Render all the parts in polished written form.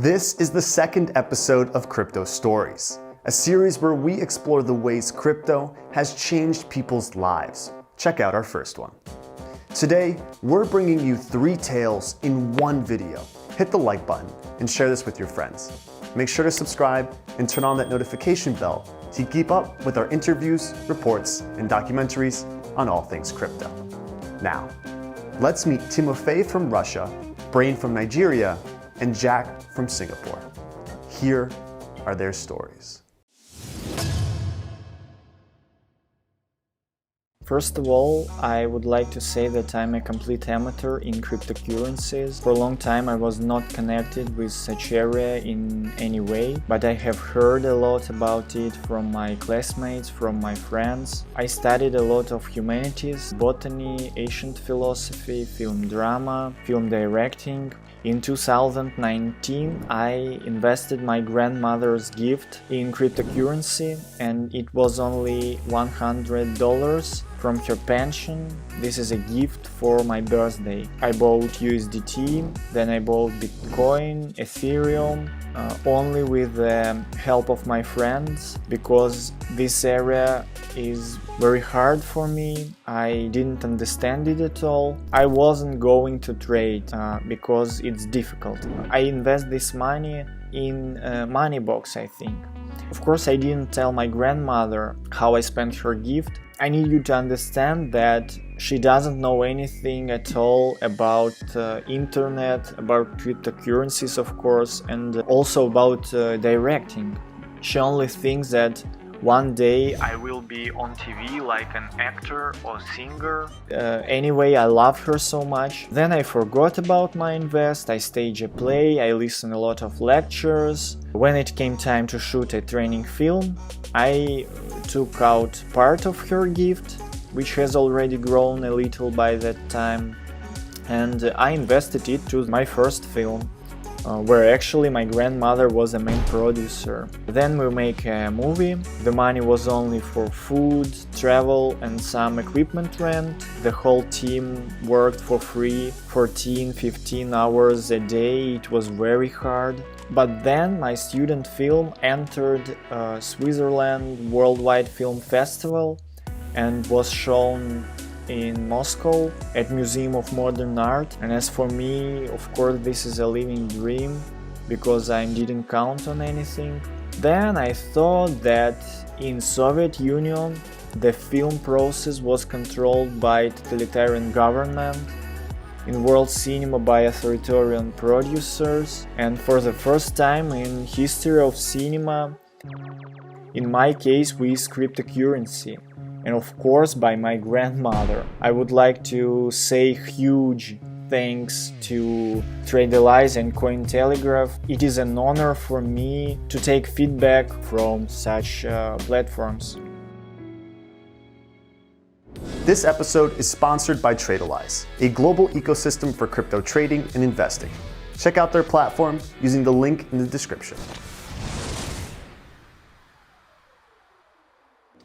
This is the second episode of Crypto Stories, a series where we explore the ways crypto has changed people's lives. Check out our first one. Today, we're bringing you 3 tales in one video. Hit the like button and share this with your friends. Make sure to subscribe and turn on that notification bell to keep up with our interviews, reports, and documentaries on all things crypto. Now, let's meet Timofey from Russia, Brain from Nigeria, and Jack from Singapore. Here are their stories. First of all, I would like to say that I'm a complete amateur in cryptocurrencies. For a long time I was not connected with such area in any way, but I have heard a lot about it from my classmates, from my friends. I studied a lot of humanities, botany, ancient philosophy, film drama, film directing. In 2019, I invested my grandmother's gift in cryptocurrency, and it was only $100 from her pension. This is a gift for my birthday. I bought USDT, then I bought Bitcoin, Ethereum, only with the help of my friends, because this area is very hard for me. I didn't understand it at all. I wasn't going to trade because it's difficult. I invest this money in a money box, I think. Of course, I didn't tell my grandmother how I spent her gift. I need you to understand that she doesn't know anything at all about internet, about cryptocurrencies, of course, and also about directing. She only thinks that one day I will be on TV like an actor or singer. Anyway, I love her so much. Then I forgot about my invest. I stage a play, I listen a lot of lectures. When it came time to shoot a training film, I took out part of her gift, which has already grown a little by that time, and I invested it to my first film, where actually my grandmother was a main producer. Then we make a movie. The money was only for food, travel and some equipment rent. The whole team worked for free, 14-15 hours a day. It was very hard. But then my student film entered Switzerland Worldwide Film Festival and was shown in Moscow at Museum of Modern Art. And as for me, of course, this is a living dream because I didn't count on anything. Then I thought that in Soviet Union the film process was controlled by totalitarian government, in world cinema by authoritarian producers, and for the first time in history of cinema, in my case with cryptocurrency. And of course by my grandmother. I would like to say huge thanks to Trade-Allies and Cointelegraph. It is an honor for me to take feedback from such platforms. This episode is sponsored by Trade-Allies, a global ecosystem for crypto trading and investing. Check out their platform using the link in the description.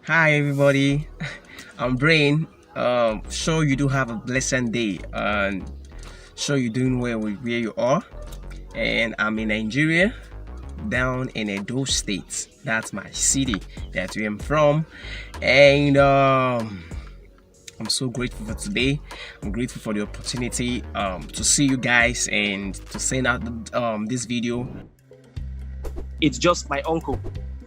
Hi everybody, I'm Brain. Sure you do have a blessed day, and sure you're doing well with where you are. And I'm in Nigeria, down in Edo State. That's my city, that's where I'm from. And I'm so grateful for today. I'm grateful for the opportunity to see you guys and to send out this video. It's just my uncle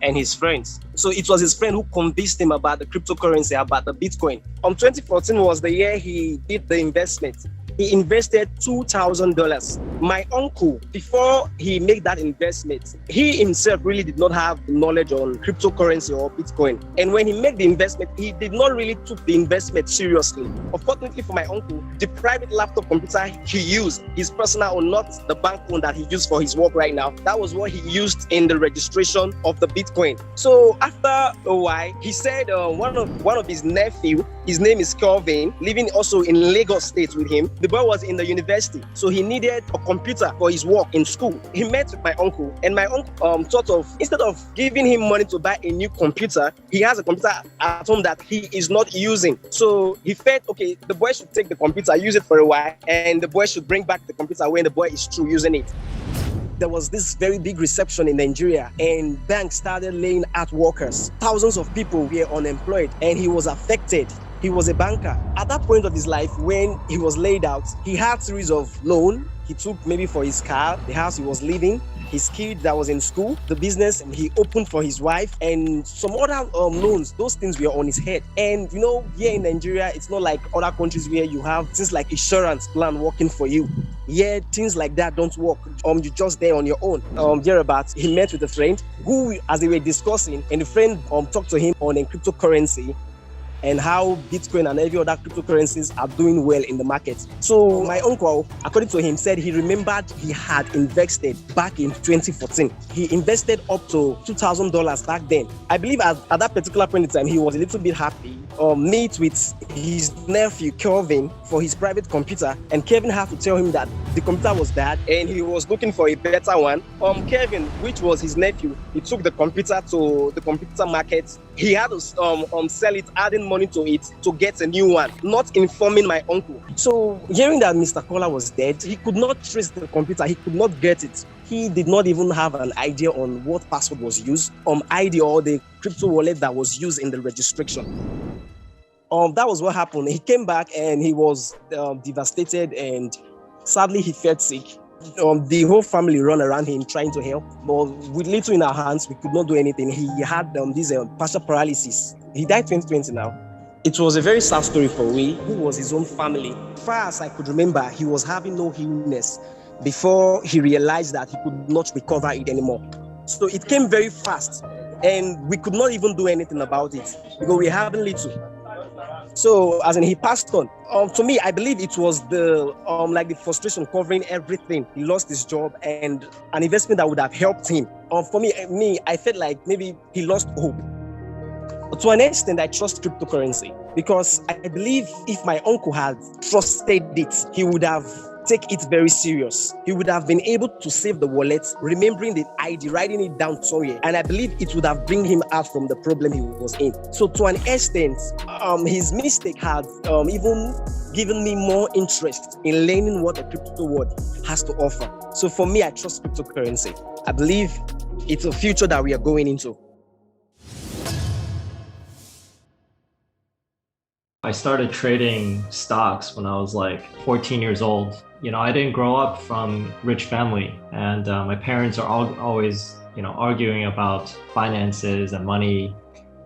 and his friends. So it was his friend who convinced him about the cryptocurrency, about the Bitcoin. 2014 was the year he did the investment. He invested $2,000. My uncle, before he made that investment, he himself really did not have knowledge on cryptocurrency or Bitcoin. And when he made the investment, he did not really took the investment seriously. Unfortunately for my uncle, the private laptop computer he used, his personal one, not the bank one that he used for his work right now, that was what he used in the registration of the Bitcoin. So after a while, he said one of his nephew, his name is Kelvin, living also in Lagos State with him. The boy was in the university, so he needed a computer for his work in school. He met with my uncle, and my uncle sort of, instead of giving him money to buy a new computer, he has a computer at home that he is not using. So he felt, okay, the boy should take the computer, use it for a while, and the boy should bring back the computer when the boy is through using it. there was this very big recession in Nigeria, and banks started laying out workers. Thousands of people were unemployed, and he was affected. He was a banker. At that point of his life, when he was laid out, he had a series of loans. He took maybe for his car, the house he was living, his kid that was in school, the business he opened for his wife, and some other loans. Those things were on his head. And here in Nigeria, it's not like other countries where you have things like insurance plan working for you. Yeah, things like that don't work. You're just there on your own. Thereabouts, he met with a friend who, as they were discussing, and the friend talked to him on a cryptocurrency and how Bitcoin and every other cryptocurrencies are doing well in the market. So my uncle, according to him, said he remembered he had invested back in 2014. He invested up to $2,000 back then. I believe at that particular point in time, he was a little bit happy. Meet with his nephew, Kelvin, for his private computer. And Kevin had to tell him that the computer was bad and he was looking for a better one. Kevin, which was his nephew, he took the computer to the computer market. He had to sell it, adding money to it to get a new one, not informing my uncle. So hearing that Mr. Kola was dead, he could not trace the computer, he could not get it. He did not even have an idea on what password was used, ID or the crypto wallet that was used in the registration. That was what happened. He came back and he was devastated, and sadly he felt sick. The whole family ran around him trying to help, but with little in our hands, we could not do anything. He had this partial paralysis. He died 2020 now. It was a very sad story for we, who was his own family. As far as I could remember, he was having no illness before he realized that he could not recover it anymore. So it came very fast, and we could not even do anything about it because we had little. So, as in, he passed on. To me, I believe it was the frustration covering everything. He lost his job and an investment that would have helped him. For me, I felt like maybe he lost hope. To an extent, I trust cryptocurrency because I believe if my uncle had trusted it, he would have taken it very serious. He would have been able to save the wallet, remembering the ID, writing it down somewhere. And I believe it would have bring him out from the problem he was in. So to an extent, his mistake had even given me more interest in learning what the crypto world has to offer. So for me, I trust cryptocurrency. I believe it's a future that we are going into. I started trading stocks when I was like 14 years old. I didn't grow up from rich family, and my parents are always, arguing about finances and money.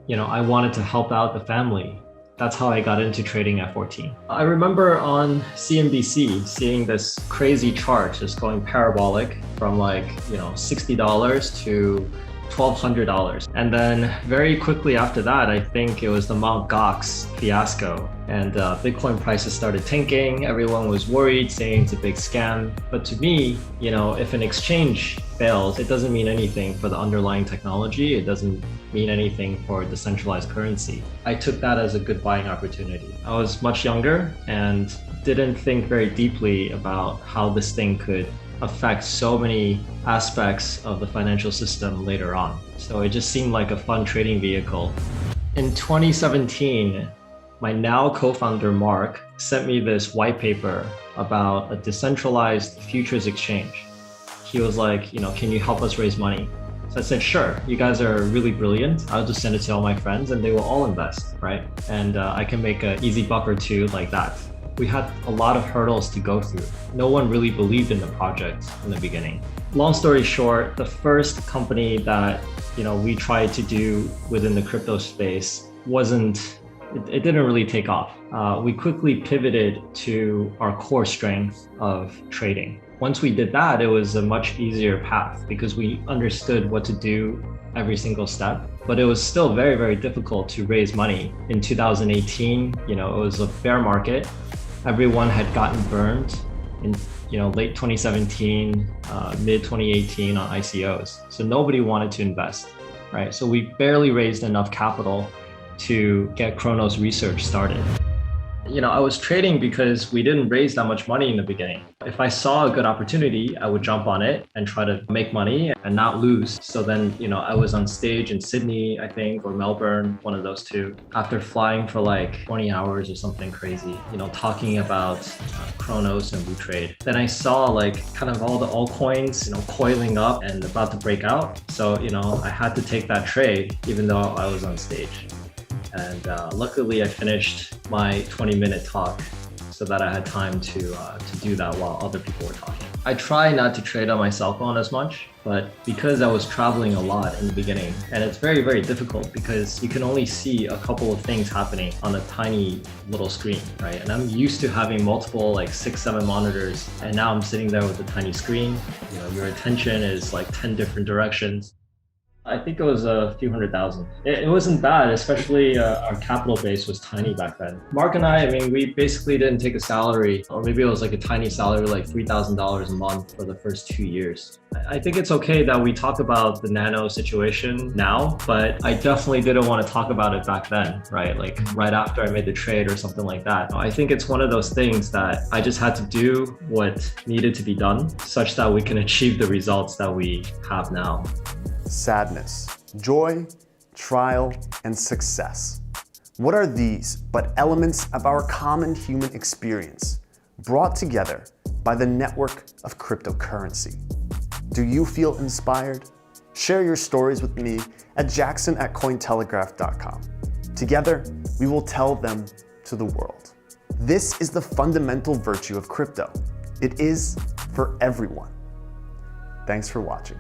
I wanted to help out the family. That's how I got into trading at 14. I remember on CNBC seeing this crazy chart just going parabolic from $60 to $1,200. And then very quickly after that, I think it was the Mt. Gox fiasco, and Bitcoin prices started tanking. Everyone was worried, saying it's a big scam. But to me, if an exchange fails, it doesn't mean anything for the underlying technology. It doesn't mean anything for decentralized currency. I took that as a good buying opportunity. I was much younger and didn't think very deeply about how this thing could affect so many aspects of the financial system later on. So it just seemed like a fun trading vehicle. In 2017, my now co-founder Mark sent me this white paper about a decentralized futures exchange. He was like, can you help us raise money? So I said, sure, you guys are really brilliant. I'll just send it to all my friends and they will all invest, right? And I can make an easy buck or two like that. We had a lot of hurdles to go through. No one really believed in the project in the beginning. Long story short, the first company that we tried to do within the crypto space it didn't really take off. We quickly pivoted to our core strength of trading. Once we did that, it was a much easier path because we understood what to do every single step. But it was still very, very difficult to raise money. In 2018, it was a bear market. Everyone had gotten burned in late 2017, mid 2018 on ICOs. So nobody wanted to invest, right? So we barely raised enough capital to get Chronos research started. I was trading because we didn't raise that much money in the beginning. If I saw a good opportunity, I would jump on it and try to make money and not lose. So then, I was on stage in Sydney, I think, or Melbourne, one of those two, after flying for like 20 hours or something crazy, talking about Chronos and WooTrade. Then I saw like kind of all the altcoins, coiling up and about to break out. So, I had to take that trade even though I was on stage. And luckily I finished my 20-minute talk so that I had time to do that while other people were talking. I try not to trade on my cell phone as much, but because I was traveling a lot in the beginning, and it's very, very difficult because you can only see a couple of things happening on a tiny little screen, right? And I'm used to having multiple, like 6, 7 monitors, and now I'm sitting there with a tiny screen. Your attention is like 10 different directions. I think it was a few $100,000. It wasn't bad, especially our capital base was tiny back then. Mark and I mean, we basically didn't take a salary, or maybe it was like a tiny salary, like $3,000 a month for the first 2 years. I think it's okay that we talk about the nano situation now, but I definitely didn't want to talk about it back then, right? Like right after I made the trade or something like that. I think it's one of those things that I just had to do what needed to be done such that we can achieve the results that we have now. Sadness, joy, trial, and success. What are these but elements of our common human experience brought together by the network of cryptocurrency? Do you feel inspired? Share your stories with me at jackson@cointelegraph.com. Together, we will tell them to the world. This is the fundamental virtue of crypto. It is for everyone. Thanks for watching.